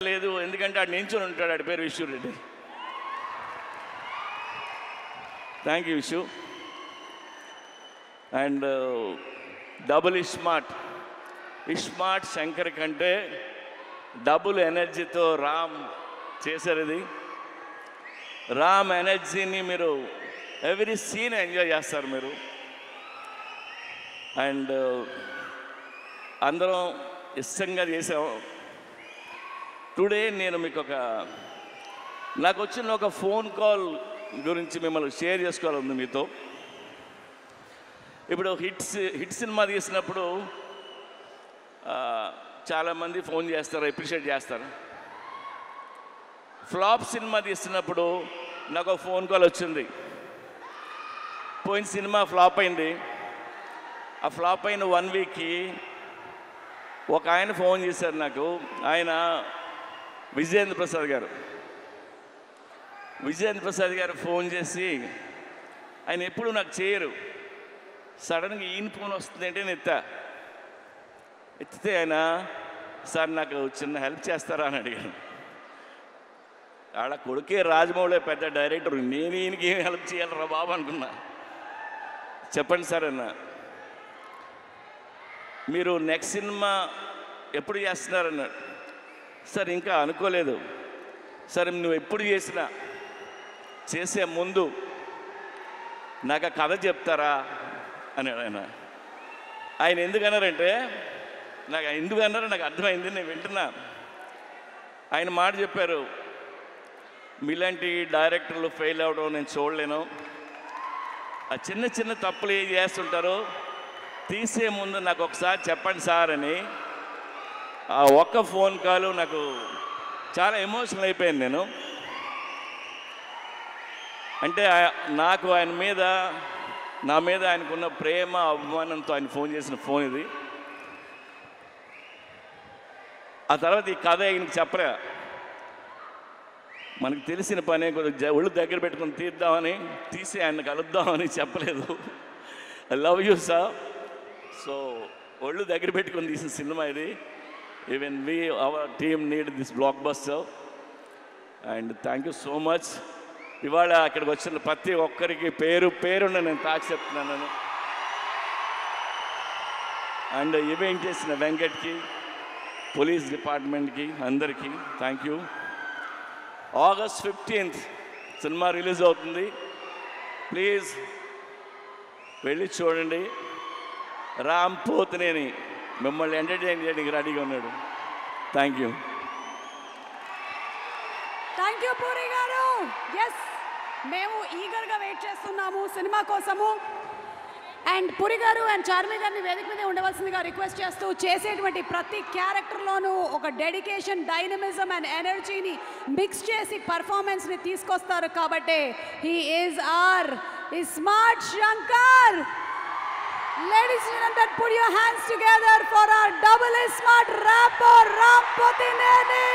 లేదు, ఎందుకంటే ఆడు నించుని ఉంటాడు. ఆడి పేరు విశ్వరెడ్డి. థ్యాంక్ యూ విశ్వ. అండ్ డబుల్ ఇస్మార్ట్ శంకర్ కంటే డబుల్ ఎనర్జీతో రామ్ చేశారు. ఇది రామ్ ఎనర్జీని మీరు ఎవ్రీ సీన్ ఎంజాయ్ చేస్తారు మీరు. అండ్ అందరం ఇష్టంగా చేసాం. టుడే నేను మీకు నాకు వచ్చిన ఒక ఫోన్ కాల్ గురించి మిమ్మల్ని షేర్ చేసుకోవాలంది మీతో. ఇప్పుడు హిట్ సినిమా తీసినప్పుడు చాలామంది ఫోన్ చేస్తారు, అప్రిషియేట్ చేస్తారు. ఫ్లాప్ సినిమా తీస్తున్నప్పుడు నాకు ఒక ఫోన్ కాల్ వచ్చింది. పోయిన సినిమా ఫ్లాప్ అయింది. ఆ ఫ్లాప్ అయిన 1 వీక్కి ఒక ఆయన ఫోన్ చేశారు నాకు. ఆయన విజయేంద్ర ప్రసాద్ గారు ఫోన్ చేసి, ఆయన ఎప్పుడు నాకు చేయరు, సడన్గా ఈయన ఫోన్ వస్తుందంటే నేను ఎత్తితే ఆయన, సార్ నాకు చిన్న హెల్ప్ చేస్తారా అని అడిగాను. ఆడ కొడుకే రాజమౌళి పెద్ద డైరెక్టర్, నేను ఈయనకి ఏం హెల్ప్ చేయాలరా బాబు అనుకున్నా. చెప్పండి సార్ అన్న, మీరు నెక్స్ట్ సినిమా ఎప్పుడు చేస్తున్నారన్నాడు. సార్ ఇంకా అనుకోలేదు. సరే నువ్వు ఎప్పుడు చేసే ముందు నాకు ఆ కథ చెప్తారా అని ఆయన ఎందుకన్నారంటే, ఎందుకన్నారో నాకు అర్థమైంది, నేను వింటున్నా. ఆయన మాట చెప్పారు, మీలాంటి డైరెక్టర్లు ఫెయిల్ అవ్వడం నేను చూడలేను. ఆ చిన్న చిన్న తప్పులు ఏం చేస్తుంటారో తీసే ముందు నాకు ఒకసారి చెప్పండి సార్ అని. ఆ ఒక్క ఫోన్ కాల్ నాకు చాలా ఎమోషనల్ అయిపోయాను నేను. అంటే నాకు నా మీద ఆయనకున్న ప్రేమ అభిమానంతో ఆయన ఫోన్ చేసిన ఫోన్ ఇది. ఆ తర్వాత ఈ కథ ఆయనకి చెప్పలే, మనకు తెలిసిన పని కొద్దిగా ఒళ్ళు దగ్గర పెట్టుకుని తీసి ఆయన కలుద్దామని చెప్పలేదు. I love you sir. So ఒళ్ళు దగ్గర పెట్టుకుని తీసిన సినిమా ఇది. Even our team need this block buster. And thank you so much. ఇవాళ అక్కడికి వచ్చిన ప్రతి ఒక్కరికి పేరున్న నేను తాకి చెప్తున్నాను. అండ్ ఈవెంట్ చేసిన వెంకట్కి, పోలీస్ డిపార్ట్మెంట్కి, అందరికీ thank you. August 15th cinema release అవుతుంది. ప్లీజ్ వెళ్ళి చూడండి. రామ్ పోతినేని మిమ్మల్ని ఎంటర్టైన్ చేయడానికి రెడీగా ఉన్నాడు. Thank you. Thank you puri గారు. ఎస్, మేము ఈగర్గా వెయిట్ చేస్తున్నాము సినిమా కోసము. అండ్ పూరి గారు అండ్ చార్మి గారిని వేదిక మీద ఉండవలసిందిగా రిక్వెస్ట్ చేస్తూ, చేసేటువంటి ప్రతి క్యారెక్టర్లోనూ ఒక డెడికేషన్, డైనమిజం అండ్ ఎనర్జీని మిక్స్ చేసి పర్ఫార్మెన్స్ని తీసుకొస్తారు. కాబట్టి he is our iSmart Shankar. Ladies and gentlemen, put your hands together for our double smart rapper Ram Potineni.